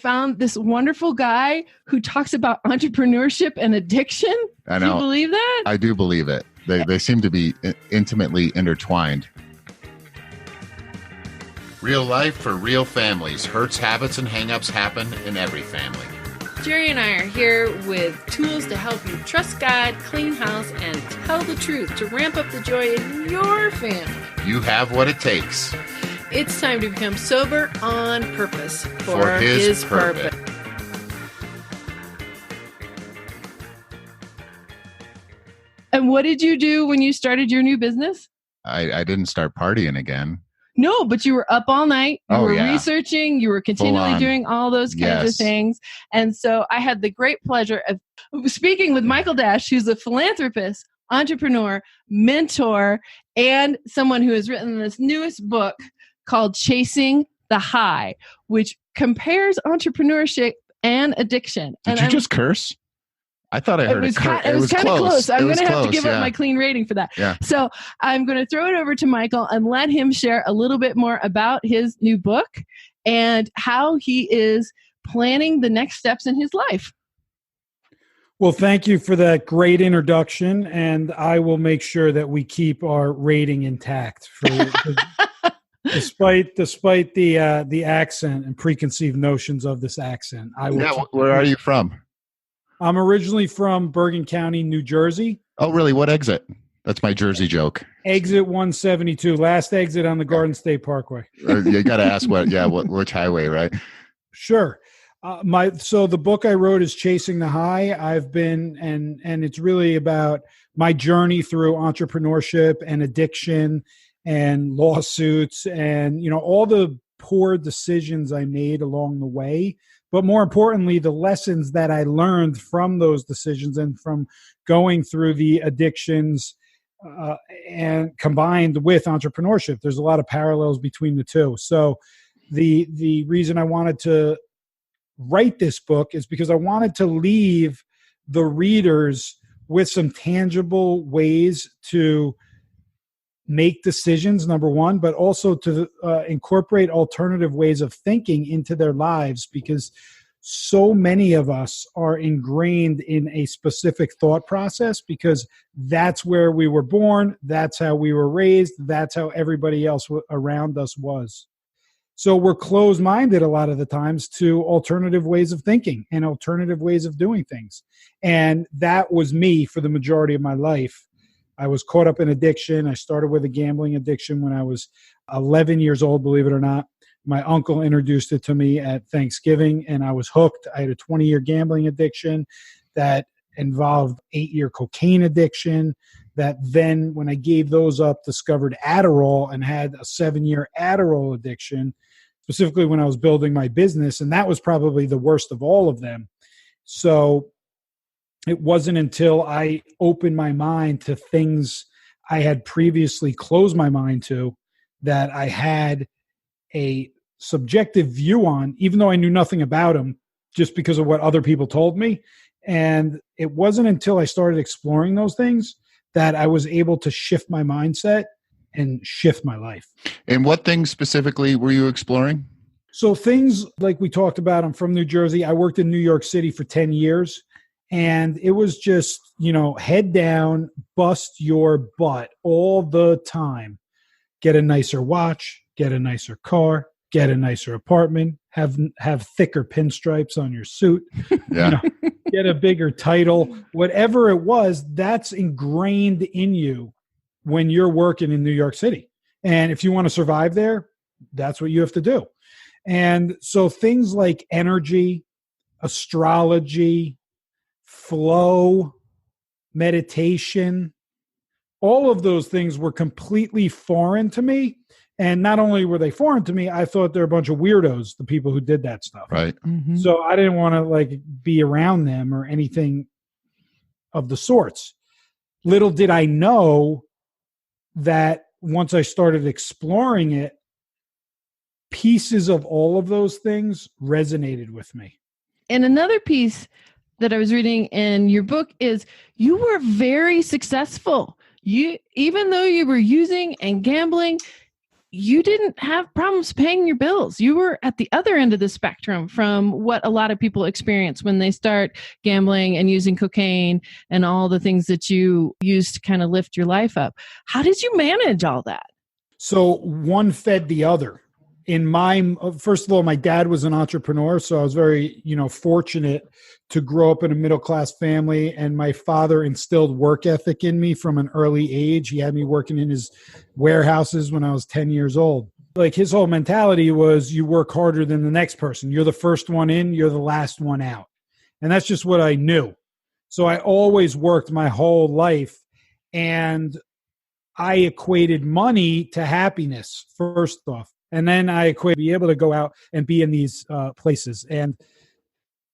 found this wonderful guy who talks about entrepreneurship and addiction. I know. Do you believe that? I do believe it. They seem to be intimately intertwined. Real life for real families. Hurts, habits, and hangups happen in every family. Jerry and I are here with tools to help you trust God, clean house, and tell the truth to ramp up the joy in your family. You have what it takes. It's time to become sober on purpose for His purpose. And what did you do when you started your new business? I didn't start partying again. No, but you were up all night. You were researching. You were continually doing all those kinds of things. And so I had the great pleasure of speaking with Michael Dash, who's a philanthropist, entrepreneur, mentor, and someone who has written this newest book called Chasing the High, which compares entrepreneurship and addiction. Did you just curse? I thought I heard it. It was kind of close. I'm going to have to give up my clean rating for that. Yeah. So I'm going to throw it over to Michael and let him share a little bit more about his new book and how he is planning the next steps in his life. Well, thank you for that great introduction, and I will make sure that we keep our rating intact. Despite the accent and preconceived notions of this accent, I will. Yeah, where are you from? I'm originally from Bergen County, New Jersey. Oh, really? What exit? That's my Jersey joke. Exit 172, last exit on the Garden State Parkway. You got to ask which highway, right? Sure. So the book I wrote is Chasing the High. I've been, and it's really about my journey through entrepreneurship and addiction and lawsuits and, all the poor decisions I made along the way. But more importantly, the lessons that I learned from those decisions and from going through the addictions and combined with entrepreneurship. There's a lot of parallels between the two. So the reason I wanted to write this book is because I wanted to leave the readers with some tangible ways to make decisions, number one, but also to incorporate alternative ways of thinking into their lives, because so many of us are ingrained in a specific thought process because that's where we were born, that's how we were raised, that's how everybody else around us was. So we're closed-minded a lot of the times to alternative ways of thinking and alternative ways of doing things. And that was me for the majority of my life. I was caught up in addiction. I started with a gambling addiction when I was 11 years old, believe it or not. My uncle introduced it to me at Thanksgiving, and I was hooked. I had a 20-year gambling addiction that involved 8-year cocaine addiction that then, when I gave those up, discovered Adderall and had a 7-year Adderall addiction, specifically when I was building my business, and that was probably the worst of all of them. So it wasn't until I opened my mind to things I had previously closed my mind to that I had a subjective view on, even though I knew nothing about them, just because of what other people told me. And it wasn't until I started exploring those things that I was able to shift my mindset and shift my life. And what things specifically were you exploring? So things like we talked about, I'm from New Jersey. I worked in New York City for 10 years. And it was just, head down, bust your butt all the time. Get a nicer watch, get a nicer car, get a nicer apartment, have thicker pinstripes on your suit, get a bigger title, whatever it was, that's ingrained in you when you're working in New York City. And if you want to survive there, that's what you have to do. And so things like energy, astrology, flow, meditation, all of those things were completely foreign to me. And not only were they foreign to me, I thought they're a bunch of weirdos, the people who did that stuff. Right. Mm-hmm. So I didn't want to be around them or anything of the sorts. Little did I know that once I started exploring it, pieces of all of those things resonated with me. And another piece that I was reading in your book is you were very successful. Even though you were using and gambling, you didn't have problems paying your bills. You were at the other end of the spectrum from what a lot of people experience when they start gambling and using cocaine and all the things that you use to kind of lift your life up. How did you manage all that? So one fed the other. First of all, my dad was an entrepreneur, so I was very, fortunate to grow up in a middle-class family, and my father instilled work ethic in me from an early age. He had me working in his warehouses when I was 10 years old. Like, his whole mentality was, you work harder than the next person. You're the first one in, you're the last one out. And that's just what I knew. So I always worked my whole life, and I equated money to happiness, first off. And then I equated be able to go out and be in these places. And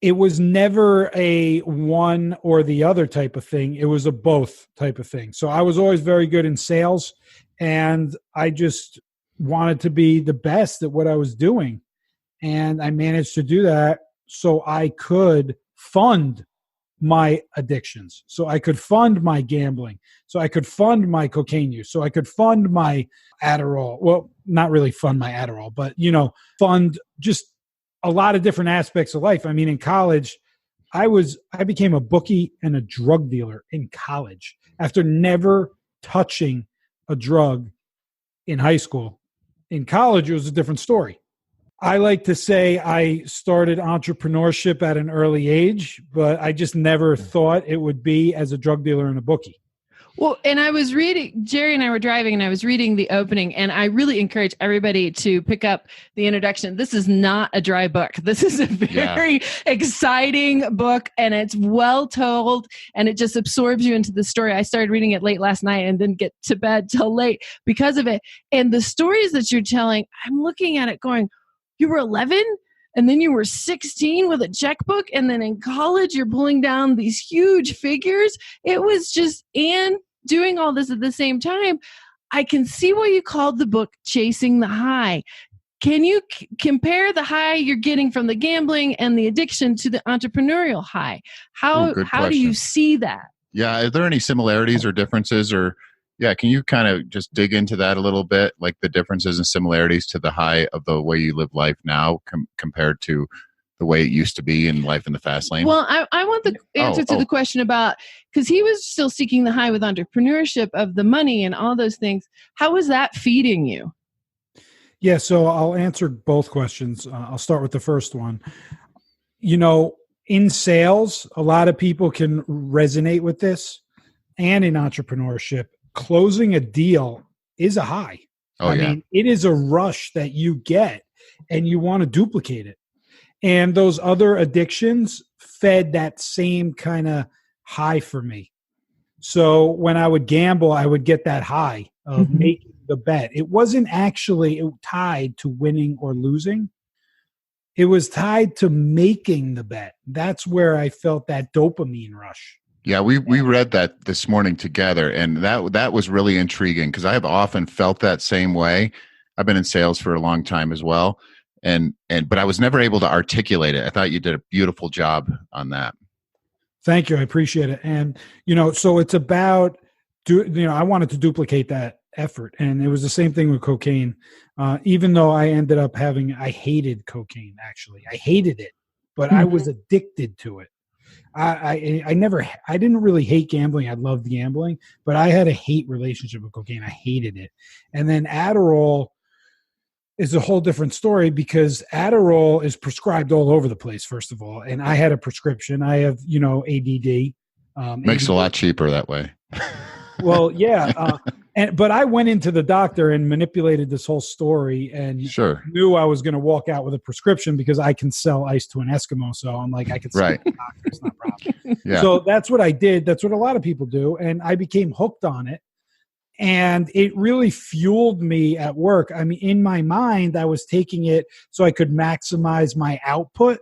it was never a one or the other type of thing. It was a both type of thing. So I was always very good in sales, and I just wanted to be the best at what I was doing. And I managed to do that so I could fund my addictions, so I could fund my gambling, so I could fund my cocaine use, so I could fund my Adderall. Well, not really fund my Adderall, but, fund just a lot of different aspects of life. I mean, in college, I became a bookie and a drug dealer in college after never touching a drug in high school. In college, it was a different story. I like to say I started entrepreneurship at an early age, but I just never thought it would be as a drug dealer and a bookie. Well, and I was reading, Jerry and I were driving, and I was reading the opening, and I really encourage everybody to pick up the introduction. This is not a dry book. This is a very exciting book, and it's well told, and it just absorbs you into the story. I started reading it late last night and didn't get to bed till late because of it. And the stories that you're telling, I'm looking at it going, you were 11 and then you were 16 with a checkbook, and then in college you're pulling down these huge figures. It was just, and doing all this at the same time. I can see why you called the book Chasing the High. Can you compare the high you're getting from the gambling and the addiction to the entrepreneurial high? How do you see that? Yeah, are there any similarities or differences, or can you kind of just dig into that a little bit, like the differences and similarities to the high of the way you live life now compared to the way it used to be in life in the fast lane? Well, I want the answer to the question about, because he was still seeking the high with entrepreneurship of the money and all those things. How was that feeding you? Yeah, so I'll answer both questions. I'll start with the first one. In sales, a lot of people can resonate with this, and in entrepreneurship, closing a deal is a high. I mean, it is a rush that you get, and you want to duplicate it. And those other addictions fed that same kind of high for me. So when I would gamble, I would get that high of making the bet. It wasn't actually tied to winning or losing. It was tied to making the bet. That's where I felt that dopamine rush. Yeah, we read that this morning together, and that was really intriguing because I have often felt that same way. I've been in sales for a long time as well, but I was never able to articulate it. I thought you did a beautiful job on that. Thank you. I appreciate it. And so it's about I wanted to duplicate that effort, and it was the same thing with cocaine. Even though I ended up I hated cocaine. Actually, I hated it, but I was addicted to it. I didn't really hate gambling. I loved gambling, but I had a hate relationship with cocaine. I hated it. And then Adderall is a whole different story because Adderall is prescribed all over the place, first of all. And I had a prescription. I have, ADD. Makes it a lot cheaper that way. Well, yeah. But I went into the doctor and manipulated this whole story and knew I was going to walk out with a prescription because I can sell ice to an Eskimo. So I'm like, I can sell the doctor. It's not a problem. So that's what I did. That's what a lot of people do. And I became hooked on it. And it really fueled me at work. I mean, in my mind, I was taking it so I could maximize my output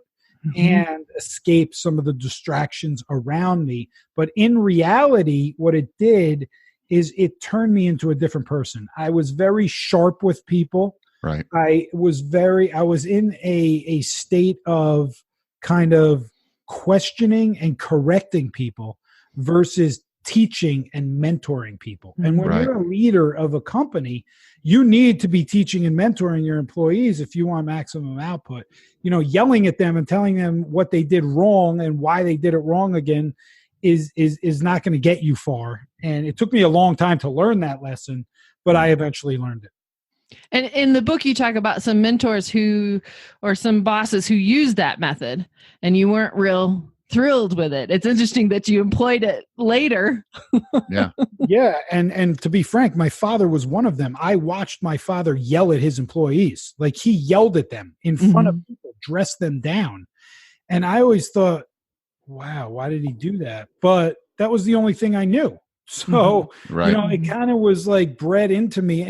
and escape some of the distractions around me. But in reality, what it did is it turned me into a different person. I was very sharp with people. Right. I was in a state of kind of questioning and correcting people versus teaching and mentoring people. And when you're a leader of a company, you need to be teaching and mentoring your employees if you want maximum output. Yelling at them and telling them what they did wrong and why they did it wrong again is not going to get you far. And it took me a long time to learn that lesson, but I eventually learned it. And in the book, you talk about some mentors or some bosses who used that method, and you weren't real thrilled with it. It's interesting that you employed it later. Yeah. Yeah. And to be frank, my father was one of them. I watched my father yell at his employees. Like, he yelled at them in front of people, dressed them down. And I always thought, wow, why did he do that? But that was the only thing I knew. So, it kind of was like bred into me.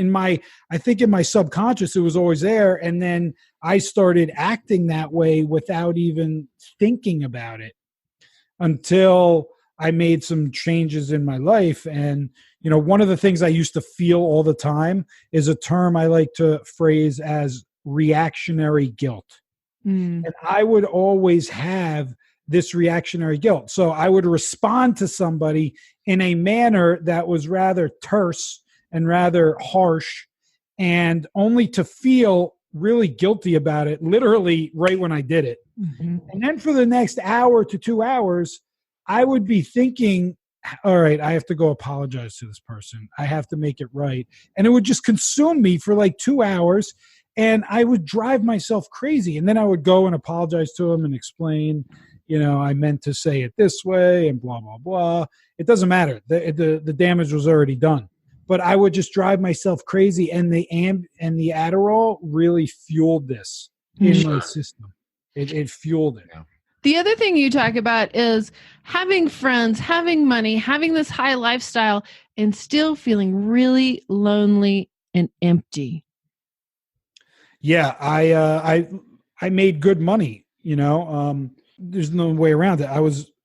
I think in my subconscious, it was always there. And then I started acting that way without even thinking about it until I made some changes in my life. And, one of the things I used to feel all the time is a term I like to phrase as reactionary guilt. And I would always have this reactionary guilt. So I would respond to somebody in a manner that was rather terse and rather harsh, and only to feel really guilty about it, literally right when I did it. And then for the next hour to 2 hours, I would be thinking, all right, I have to go apologize to this person. I have to make it right. And it would just consume me for like 2 hours, and I would drive myself crazy. And then I would go and apologize to him and explain, I meant to say it this way and blah, blah, blah. It doesn't matter. The damage was already done. But I would just drive myself crazy. And the Adderall really fueled this in my system. It fueled it. Yeah. The other thing you talk about is having friends, having money, having this high lifestyle, and still feeling really lonely and empty. Yeah, I made good money, there's no way around it.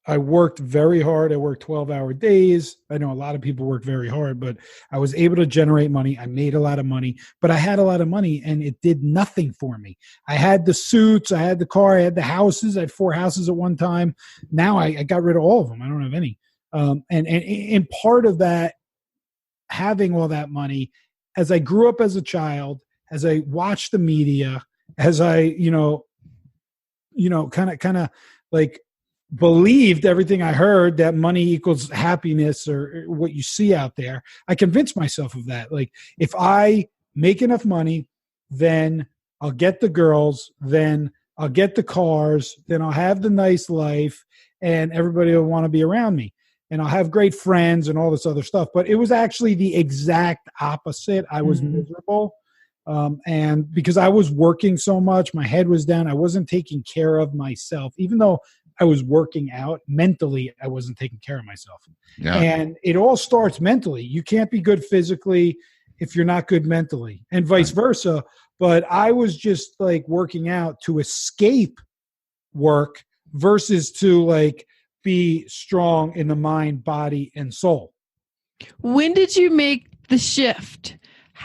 I worked very hard. I worked 12-hour days. I know a lot of people work very hard, but I was able to generate money. I made a lot of money, but I had a lot of money and it did nothing for me. I had the suits, I had the car, I had the houses. I had 4 houses at one time. Now I got rid of all of them. I don't have any. And part of that, having all that money, as I grew up as a child, as I watched the media, as I, kind of like believed everything I heard that money equals happiness or what you see out there. I convinced myself of that. Like, if I make enough money, then I'll get the girls, then I'll get the cars, then I'll have the nice life, and everybody will want to be around me. And I'll have great friends and all this other stuff. But it was actually the exact opposite. I was miserable. And because I was working so much, my head was down. I wasn't taking care of myself. Even though I was working out, mentally, I wasn't taking care of myself. Yeah. And it all starts mentally. You can't be good physically if you're not good mentally, and vice versa. But I was just like working out to escape work versus to like be strong in the mind, body, and soul. When did you make the shift?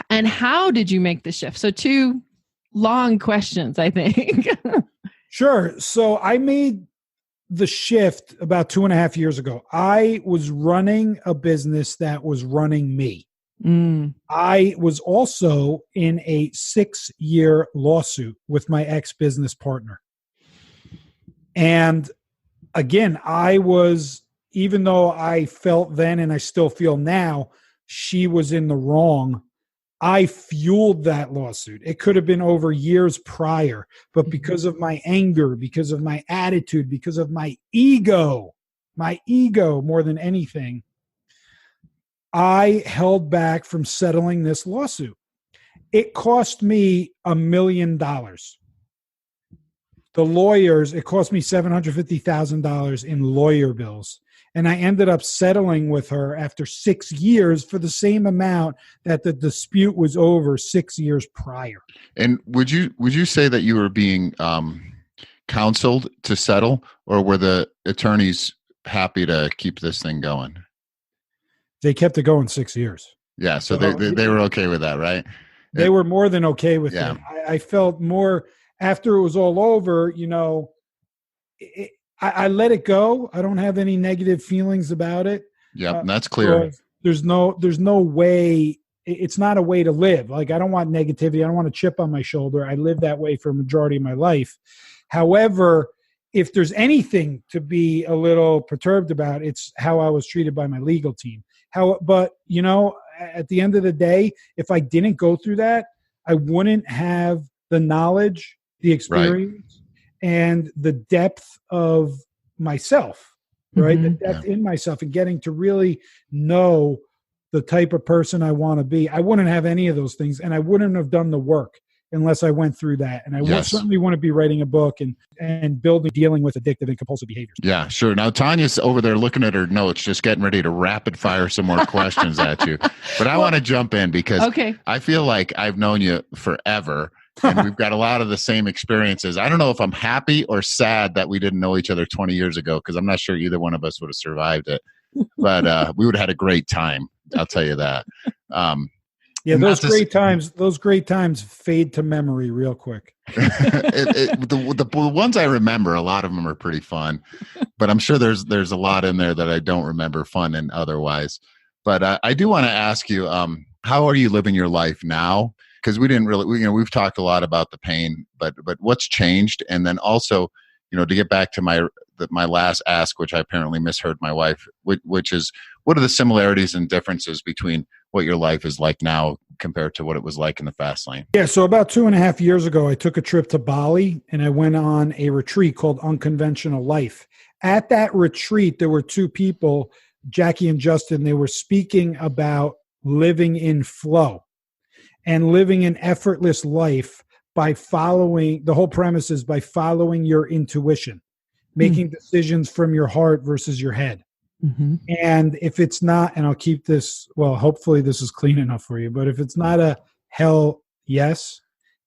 And how did you make the shift? So 2 long questions, I think. Sure. So I made the shift about 2.5 years ago. I was running a business that was running me. I was also in a 6-year lawsuit with my ex-business partner. And again, even though I felt then and I still feel now, she was in the wrong, I fueled that lawsuit. It could have been over years prior, but because of my anger, because of my attitude, because of my ego more than anything, I held back from settling this lawsuit. It cost me $1 million. The lawyers, it cost me $750,000 in lawyer bills. And I ended up settling with her after 6 years for the same amount that the dispute was over 6 years prior. And would you say that you were being counseled to settle, or were the attorneys happy to keep this thing going? They kept it going 6 yeyears. Yeah, so they were okay with that, right? They were more than okay with it. I felt more after it was all over, I let it go. I don't have any negative feelings about it. Yep, that's clear. There's no way. It's not a way to live. Like, I don't want negativity. I don't want a chip on my shoulder. I live that way for a majority of my life. However, if there's anything to be a little perturbed about, it's how I was treated by my legal team. But at the end of the day, if I didn't go through that, I wouldn't have the knowledge, the experience, and the depth of myself, right? The depth in myself and getting to really know the type of person I want to be. I wouldn't have any of those things, and I wouldn't have done the work unless I went through that. And I certainly want to be writing a book and dealing with addictive and compulsive behaviors. Yeah, sure. Now, Tanya's over there looking at her notes, just getting ready to rapid fire some more questions at you. But I want to jump in because I feel like I've known you forever, and we've got a lot of the same experiences. I don't know if I'm happy or sad that we didn't know each other 20 years ago, because I'm not sure either one of us would have survived it. But we would have had a great time. I'll tell you that. Those great times fade to memory real quick. The ones I remember, a lot of them are pretty fun, but I'm sure there's a lot in there that I don't remember, fun and otherwise. But I do want to ask you, how are you living your life now? Because we didn't really, we've talked a lot about the pain, but what's changed? And then also, to get back to my last ask, which I apparently misheard my wife, which is, what are the similarities and differences between what your life is like now compared to what it was like in the fast lane? Yeah, so about 2.5 years ago, I took a trip to Bali and I went on a retreat called Unconventional Life. At that retreat, there were two people, Jackie and Justin. They were speaking about living in flow and living an effortless life by following, the whole premise is by following your intuition, making decisions from your heart versus your head. Mm-hmm. And if it's not, and I'll keep this, well, hopefully this is clean enough for you, but if it's not a hell yes,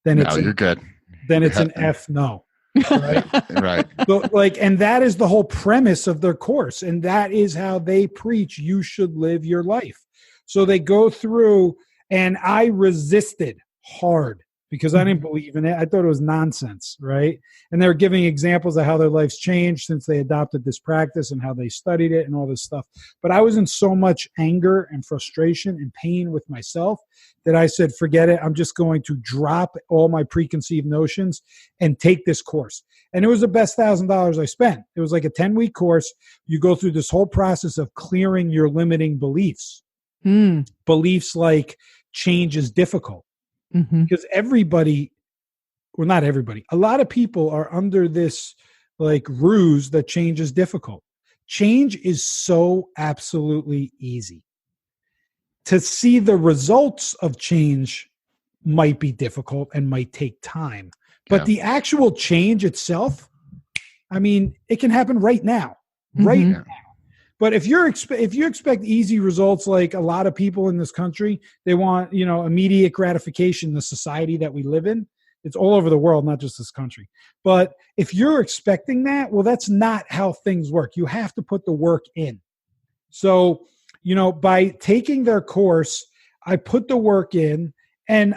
then you're good. Then it's an F no. Right. Right. So, and that is the whole premise of their course. And that is how they preach you should live your life. So they go through, and I resisted hard because I didn't believe in it. I thought it was nonsense, right? And they were giving examples of how their life's changed since they adopted this practice and how they studied it and all this stuff. But I was in so much anger and frustration and pain with myself that I said, forget it. I'm just going to drop all my preconceived notions and take this course. And it was the best $1,000 I spent. It was like a 10-week course. You go through this whole process of clearing your limiting beliefs. Beliefs like change is difficult. Because everybody, well, not everybody, a lot of people are under this ruse that change is difficult. Change is so absolutely easy. To see the results of change might be difficult and might take time. But the actual change itself, I mean, it can happen right now. Right now. But if you expect easy results, like a lot of people in this country, they want, immediate gratification, the society that we live in. It's all over the world, not just this country. But if you're expecting that, well, that's not how things work. You have to put the work in. So, by taking their course, I put the work in, and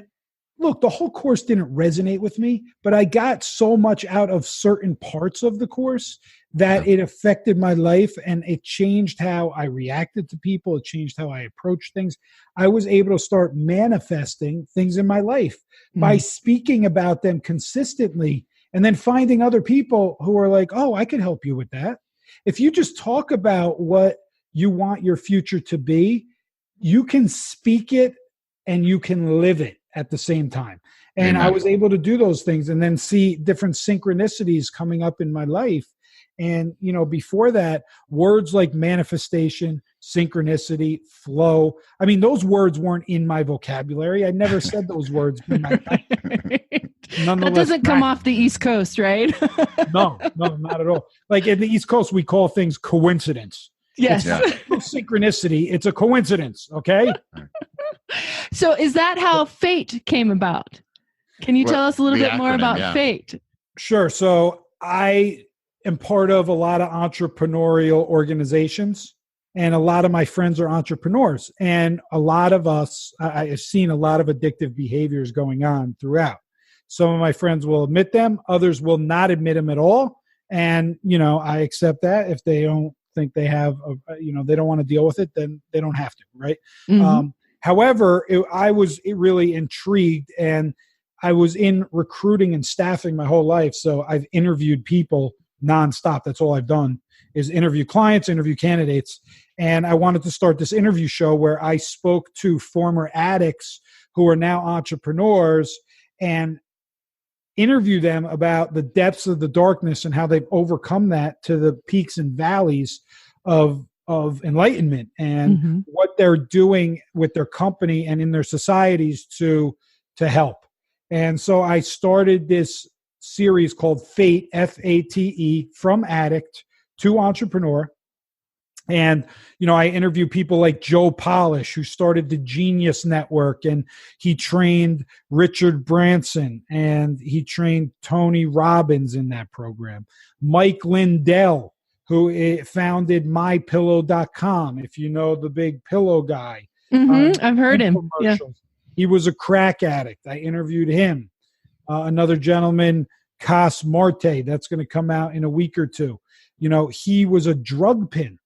look, the whole course didn't resonate with me, but I got so much out of certain parts of the course that it affected my life, and it changed how I reacted to people. It changed how I approached things. I was able to start manifesting things in my life by speaking about them consistently, and then finding other people who are like, oh, I could help you with that. If you just talk about what you want your future to be, you can speak it and you can live it at the same time. And I was able to do those things and then see different synchronicities coming up in my life. And, before that, words like manifestation, synchronicity, flow, I mean, those words weren't in my vocabulary. I never said those words. That doesn't come off the East Coast, right? No, not at all. Like in the East Coast, we call things coincidence. Yes. It's no synchronicity. It's a coincidence. Okay. So is that how fate came about? Can you tell us a little bit more about fate? Sure. So I am part of a lot of entrepreneurial organizations, and a lot of my friends are entrepreneurs. And a lot of us, I've seen a lot of addictive behaviors going on throughout. Some of my friends will admit them. Others will not admit them at all. And, I accept that if they don't think they have, they don't want to deal with it, then they don't have to, right? Mm-hmm. However, I was really intrigued, and I was in recruiting and staffing my whole life. So I've interviewed people nonstop. That's all I've done is interview clients, interview candidates. And I wanted to start this interview show where I spoke to former addicts who are now entrepreneurs and interview them about the depths of the darkness and how they've overcome that to the peaks and valleys of enlightenment and what they're doing with their company and in their societies to help. And so I started this series called FATE, F-A-T-E, From Addict to Entrepreneur. And, I interview people like Joe Polish, who started the Genius Network, and he trained Richard Branson, and he trained Tony Robbins in that program. Mike Lindell, who founded MyPillow.com, if you know the big pillow guy. I've heard him. Yeah. He was a crack addict. I interviewed him. Another gentleman, Cas Marte, that's going to come out in a week or two. He was a drug pin.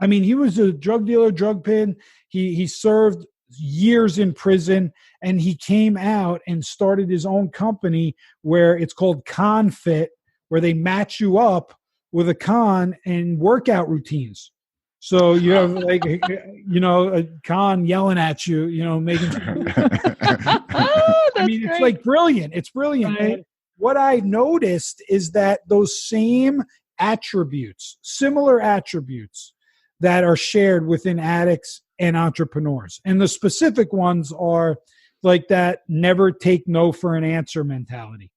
I mean, he was a drug dealer, drug pin. He served years in prison, and he came out and started his own company where it's called ConFit, where they match you up with a con and workout routines. So you have a con yelling at you, making. It's like brilliant. It's brilliant. Right. And what I noticed is that those same attributes, similar attributes that are shared within addicts and entrepreneurs. And the specific ones are like that never take no for an answer mentality,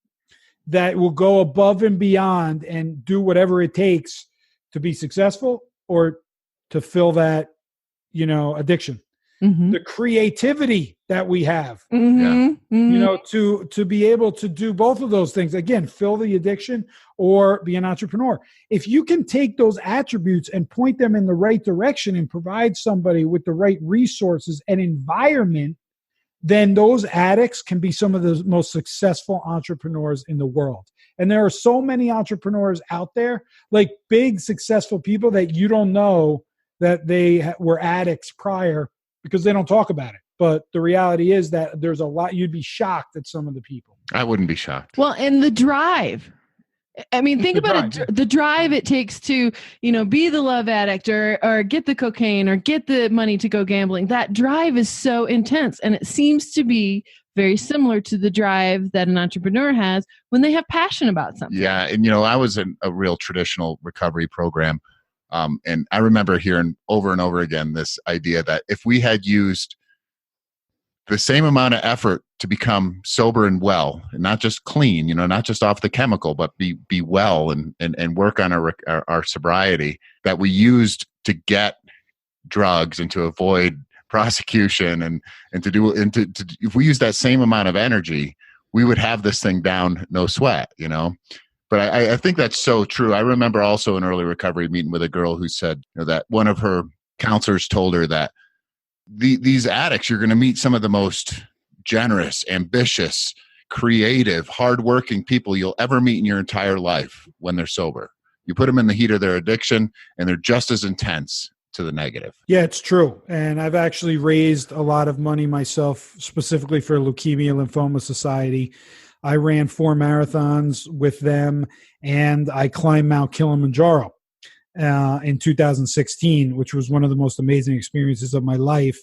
that will go above and beyond and do whatever it takes to be successful or to fill that, addiction. The creativity that we have, to be able to do both of those things, again, fill the addiction or be an entrepreneur. If you can take those attributes and point them in the right direction and provide somebody with the right resources and environment, then those addicts can be some of the most successful entrepreneurs in the world. And there are so many entrepreneurs out there, like big successful people, that you don't know that they were addicts prior, because they don't talk about it. But the reality is that there's a lot. You'd be shocked at some of the people. I wouldn't be shocked. Well, and the drive. I mean, think about it, the drive it takes to, be the love addict or get the cocaine or get the money to go gambling. That drive is so intense. And it seems to be very similar to the drive that an entrepreneur has when they have passion about something. Yeah. And, I was in a real traditional recovery program. And I remember hearing over and over again this idea that if we had used the same amount of effort to become sober and well, and not just clean, not just off the chemical, but be well and work on our sobriety, that we used to get drugs and to avoid prosecution and if we use that same amount of energy, we would have this thing down, no sweat, But I think that's so true. I remember also in early recovery meeting with a girl who said that one of her counselors told her that these addicts, you're going to meet some of the most generous, ambitious, creative, hardworking people you'll ever meet in your entire life when they're sober. You put them in the heat of their addiction, and they're just as intense to the negative. Yeah, it's true. And I've actually raised a lot of money myself, specifically for Leukemia Lymphoma Society. I ran 4 marathons with them, and I climbed Mount Kilimanjaro in 2016, which was one of the most amazing experiences of my life,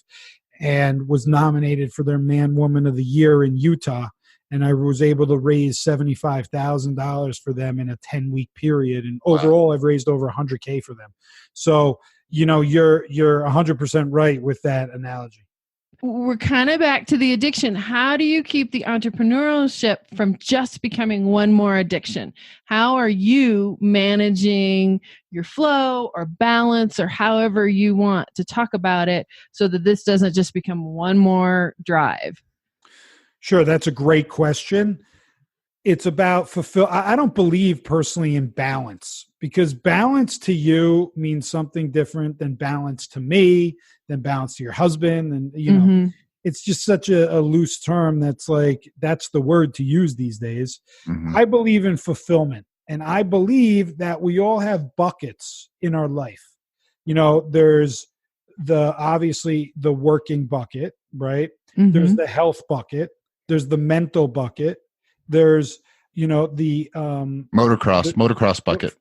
and was nominated for their Man Woman of the Year in Utah. And I was able to raise $75,000 for them in a 10-week period. And overall, I've raised over $100K for them. So, you're 100% right with that analogy. We're kind of back to the addiction. How do you keep the entrepreneurship from just becoming one more addiction? How are you managing your flow or balance or however you want to talk about it so that this doesn't just become one more drive? Sure, that's a great question. It's about I don't believe personally in balance, because balance to you means something different than balance to me, than balance to your husband. And, it's just such a loose term that's the word to use these days. I believe in fulfillment. And I believe that we all have buckets in our life. there's obviously the working bucket, right? Mm-hmm. There's the health bucket. There's the mental bucket. There's, the motocross bucket.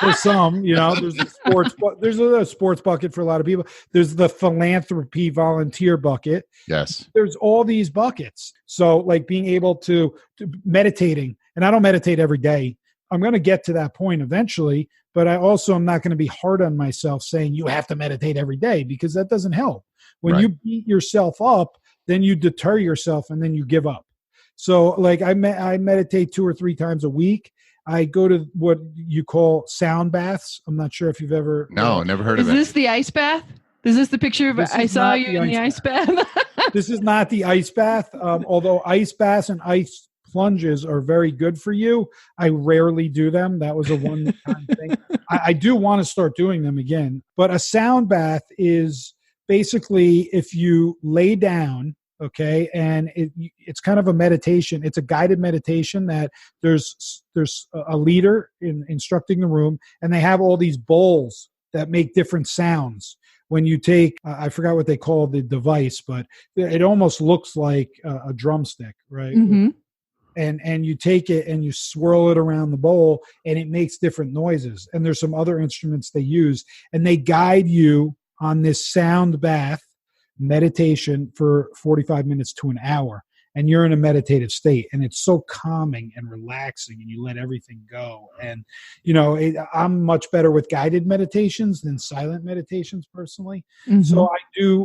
there's some, there's the sports, there's a sports bucket for a lot of people. There's the philanthropy volunteer bucket. Yes. There's all these buckets. So like being able to meditating, and I don't meditate every day. I'm going to get to that point eventually, but I also am not going to be hard on myself saying you have to meditate every day, because that doesn't help. When you beat yourself up, then you deter yourself and then you give up. So like I meditate 2 or 3 times a week. I go to what you call sound baths. I'm not sure if you've ever. No, never heard of it. Is this the ice bath? Is this the picture of I saw you in the ice bath? This is not the ice bath. Although ice baths and ice plunges are very good for you, I rarely do them. That was a one-time thing. I do want to start doing them again. But a sound bath is basically if you lay down, okay, and it's kind of a meditation. It's a guided meditation that there's a leader instructing the room, and they have all these bowls that make different sounds. When you take, I forgot what they call the device, but it almost looks like a drumstick, right? Mm-hmm. And you take it and you swirl it around the bowl, and it makes different noises. And there's some other instruments they use, and they guide you on this sound bath meditation for 45 minutes to an hour, and you're in a meditative state, and it's so calming and relaxing, and you let everything go. And I'm much better with guided meditations than silent meditations personally. Mm-hmm. So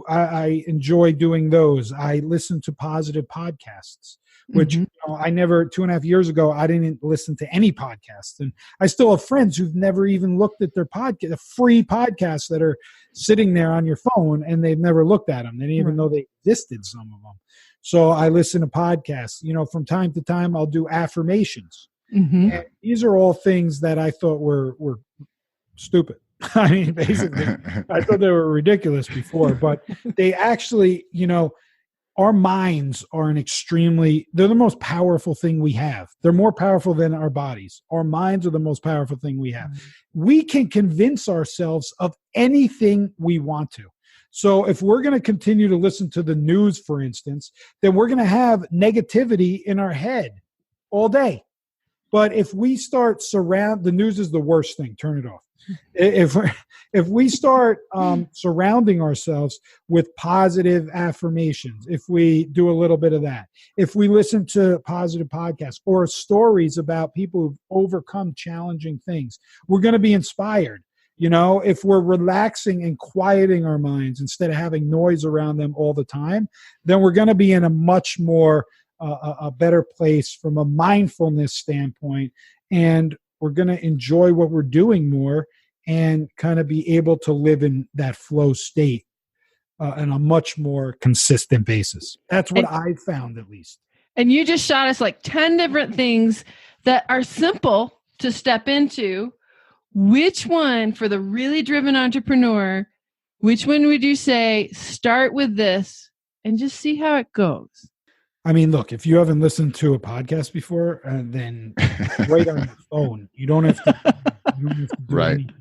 I enjoy doing those. I listen to positive podcasts, which I never 2.5 years ago, I didn't listen to any podcasts. And I still have friends who've never even looked at their podcast, the free podcasts that are sitting there on your phone, and they've never looked at them. They didn't even know they existed, some of them. So I listen to podcasts. From time to time, I'll do affirmations. Mm-hmm. And these are all things that I thought were stupid. I mean, basically, I thought they were ridiculous before, but they actually, our minds are they're the most powerful thing we have. They're more powerful than our bodies. Our minds are the most powerful thing we have. Mm-hmm. We can convince ourselves of anything we want to. So if we're going to continue to listen to the news, for instance, then we're going to have negativity in our head all day. But if we start the news is the worst thing. Turn it off. If we start surrounding ourselves with positive affirmations, if we do a little bit of that, if we listen to positive podcasts or stories about people who've overcome challenging things, we're going to be inspired. If we're relaxing and quieting our minds instead of having noise around them all the time, then we're going to be in a much more a better place from a mindfulness standpoint, and we're going to enjoy what we're doing more and kind of be able to live in that flow state on a much more consistent basis. That's what I found, at least. And you just shot us like 10 different things that are simple to step into. Which one, for the really driven entrepreneur, which one would you say, start with this and just see how it goes? I mean, look, if you haven't listened to a podcast before, then right on your phone. You don't have to do right. anything,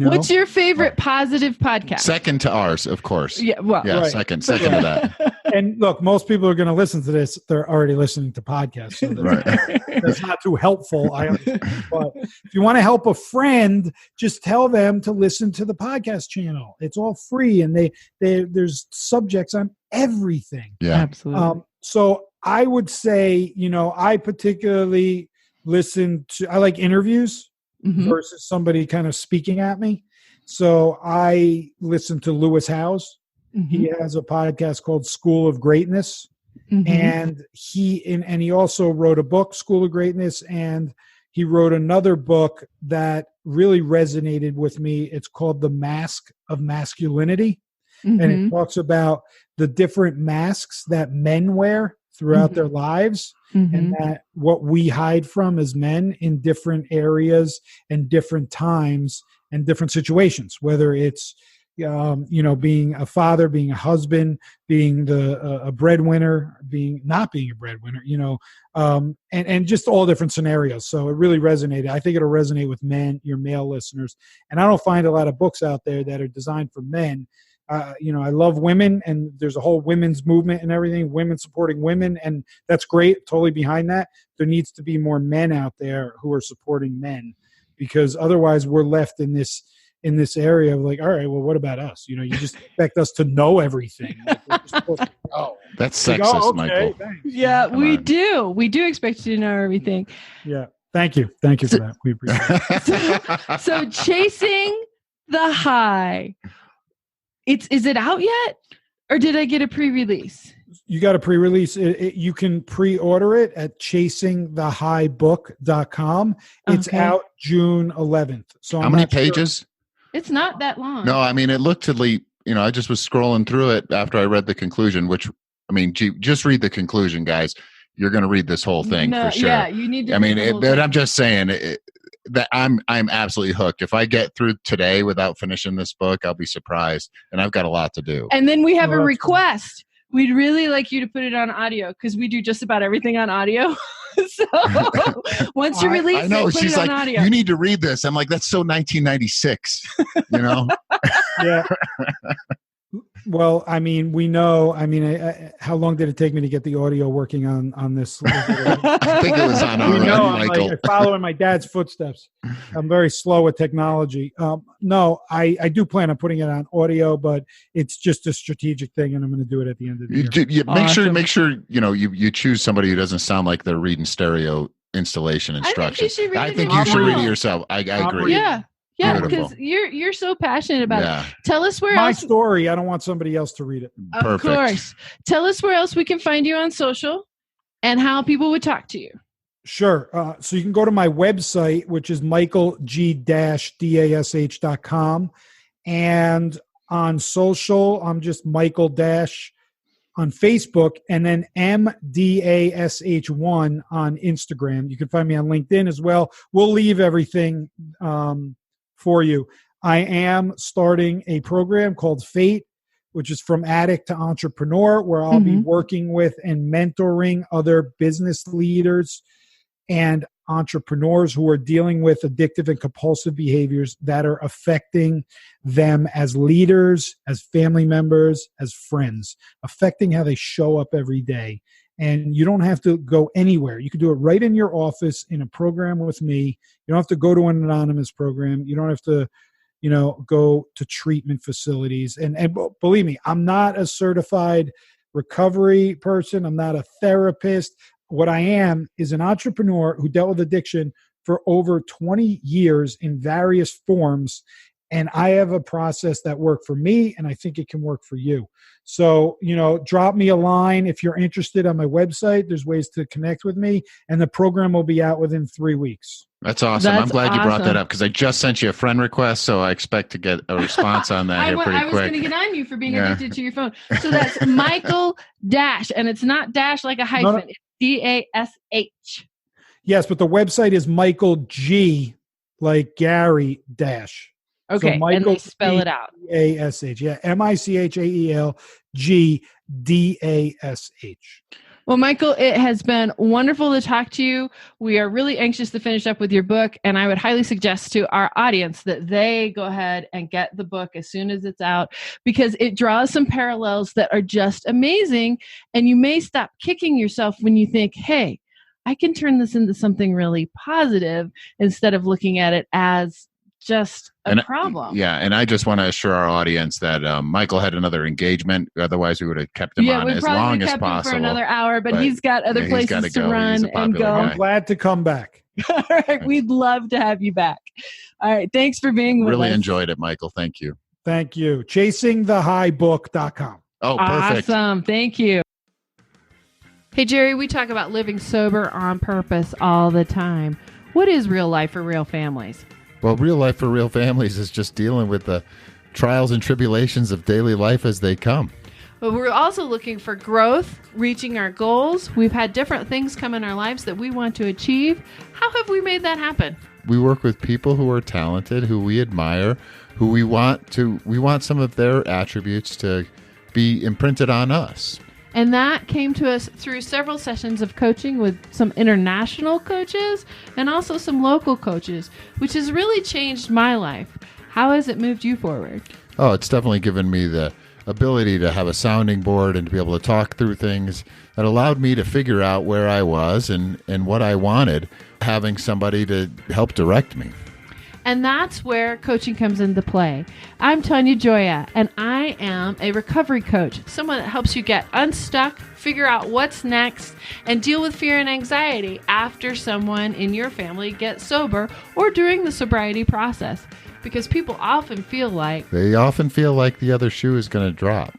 What's your favorite positive podcast? Second to ours, of course. Yeah, well, yeah, right. second to that. And look, most people are going to listen to this. They're already listening to podcasts. So that's not too helpful. I understand. But if you want to help a friend, just tell them to listen to the podcast channel. It's all free, and there's subjects on everything. Yeah, absolutely. So I would say, I particularly I like interviews versus somebody kind of speaking at me. So I listen to Lewis Howes. Mm-hmm. He has a podcast called School of Greatness. Mm-hmm. And he also wrote a book, School of Greatness, and he wrote another book that really resonated with me. It's called The Mask of Masculinity. Mm-hmm. And it talks about the different masks that men wear throughout their lives, and that what we hide from as men in different areas and different times and different situations, whether it's being a father, being a husband, being a breadwinner, not being a breadwinner, and just all different scenarios. So it really resonated. I think it'll resonate with men, your male listeners. And I don't find a lot of books out there that are designed for men. I love women, and there's a whole women's movement and everything, women supporting women, and that's great, totally behind that. There needs to be more men out there who are supporting men, because otherwise we're left in this area of like, all right, well, what about us? You just expect us to know everything. Like, we're just supposed to know. That's sexist, okay, Michael. Thanks. Yeah, we do. We do expect you to know everything. Yeah. Thank you for that. We appreciate it. So Chasing the High. Is it out yet? Or did I get a pre-release? You got a pre-release. You can pre-order it at chasingthehighbook.com. It's out June 11th. So how many pages? Sure. It's not that long. No, I mean, it looked to me, I just was scrolling through it after I read the conclusion, which, just read the conclusion, guys. You're going to read this whole thing for sure. Yeah, you need to. But I'm just saying that I'm absolutely hooked. If I get through today without finishing this book, I'll be surprised. And I've got a lot to do. And then we have a request. We'd really like you to put it on audio, because we do just about everything on audio. So once you release it, she's put it like, on audio. You need to read this. I'm like, that's so 1996, Yeah. Well, we know. How long did it take me to get the audio working on this? I think it was on our end, Michael. I follow in my dad's footsteps. I'm very slow with technology. No, I do plan on putting it on audio, but it's just a strategic thing, and I'm going to do it at the end of the year. Make sure you choose somebody who doesn't sound like they're reading stereo installation instructions. I think you should read it yourself. I agree. Yeah, because you're so passionate about it. Tell us where else. My else. story. I don't want somebody else to read it. Of course. Tell us where else we can find you on social, and how people would talk to you. Sure. So you can go to my website, which is michaelg-dash.com, and on social, I'm just Michael Dash on Facebook, and then MDASH1 on Instagram. You can find me on LinkedIn as well. We'll leave everything for you. I am starting a program called Fate, which is from Addict to Entrepreneur, where I'll be working with and mentoring other business leaders and entrepreneurs who are dealing with addictive and compulsive behaviors that are affecting them as leaders, as family members, as friends, affecting how they show up every day. And you don't have to go anywhere. You can do it right in your office in a program with me. You don't have to go to an anonymous program. You don't have to, go to treatment facilities. And believe me, I'm not a certified recovery person. I'm not a therapist. What I am is an entrepreneur who dealt with addiction for over 20 years in various forms. And I have a process that worked for me, and I think it can work for you. So, drop me a line if you're interested on my website. There's ways to connect with me, and the program will be out within 3 weeks. That's awesome. I'm glad you brought that up, because I just sent you a friend request, so I expect to get a respass on that pretty quick. I was going to get on you for being addicted to your phone. So that's Michael Dash, and it's not dash like a hyphen. No. It's DASH. Yes, but the website is Michael G, like Gary Dash. Okay, so and they spell it out. DASH. Yeah, MICHAELGDASH. Well, Michael, it has been wonderful to talk to you. We are really anxious to finish up with your book, and I would highly suggest to our audience that they go ahead and get the book as soon as it's out, because it draws some parallels that are just amazing, and you may stop kicking yourself when you think, hey, I can turn this into something really positive instead of looking at it as just a problem. Yeah, and I just want to assure our audience that Michael had another engagement. Otherrise, we would have kept him on as long as possible. For another hour, but he's got other places to run and go. I'm glad to come back. All right, we'd love to have you back. All right, thanks for being with us. Really enjoyed it, Michael. Thank you. Thank you. ChasingTheHighBook.com. Oh, perfect. Awesome. Thank you. Hey, Jerry, we talk about living sober on purpose all the time. What is real life for real families? Well, real life for real families is just dealing with the trials and tribulations of daily life as they come. But we're also looking for growth, reaching our goals. We've had different things come in our lives that we want to achieve. How have we made that happen? work with people who are talented, who we admire, who we want some of their attributes to be imprinted on us. And that came to us through several sessions of coaching with some international coaches and also some local coaches, which has really changed my life. How has it moved you forward? Oh, it's definitely given me the ability to have a sounding board and to be able to talk through things that allowed me to figure out where I was and what I wanted, having somebody to help direct me. And that's where coaching comes into play. I'm Tanya Joya, and I am a recovery coach, someone that helps you get unstuck, figure out what's next, and deal with fear and anxiety after someone in your family gets sober or during the sobriety process. Because people often feel like the other shoe is going to drop.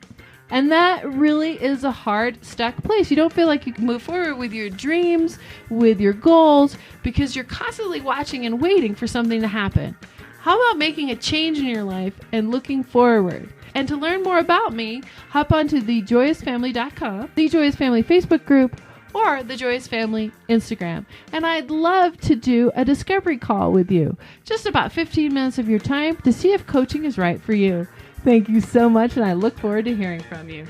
And that really is a hard, stuck place. You don't feel like you can move forward with your dreams, with your goals, because you're constantly watching and waiting for something to happen. How about making a change in your life and looking forward? And to learn more about me, hop onto thejoyousfamily.com, The Joyous Family Facebook group, or The Joyous Family Instagram. And I'd love to do a discovery call with you. Just about 15 minutes of your time to see if coaching is right for you. Thank you so much, and I look forward to hearing from you.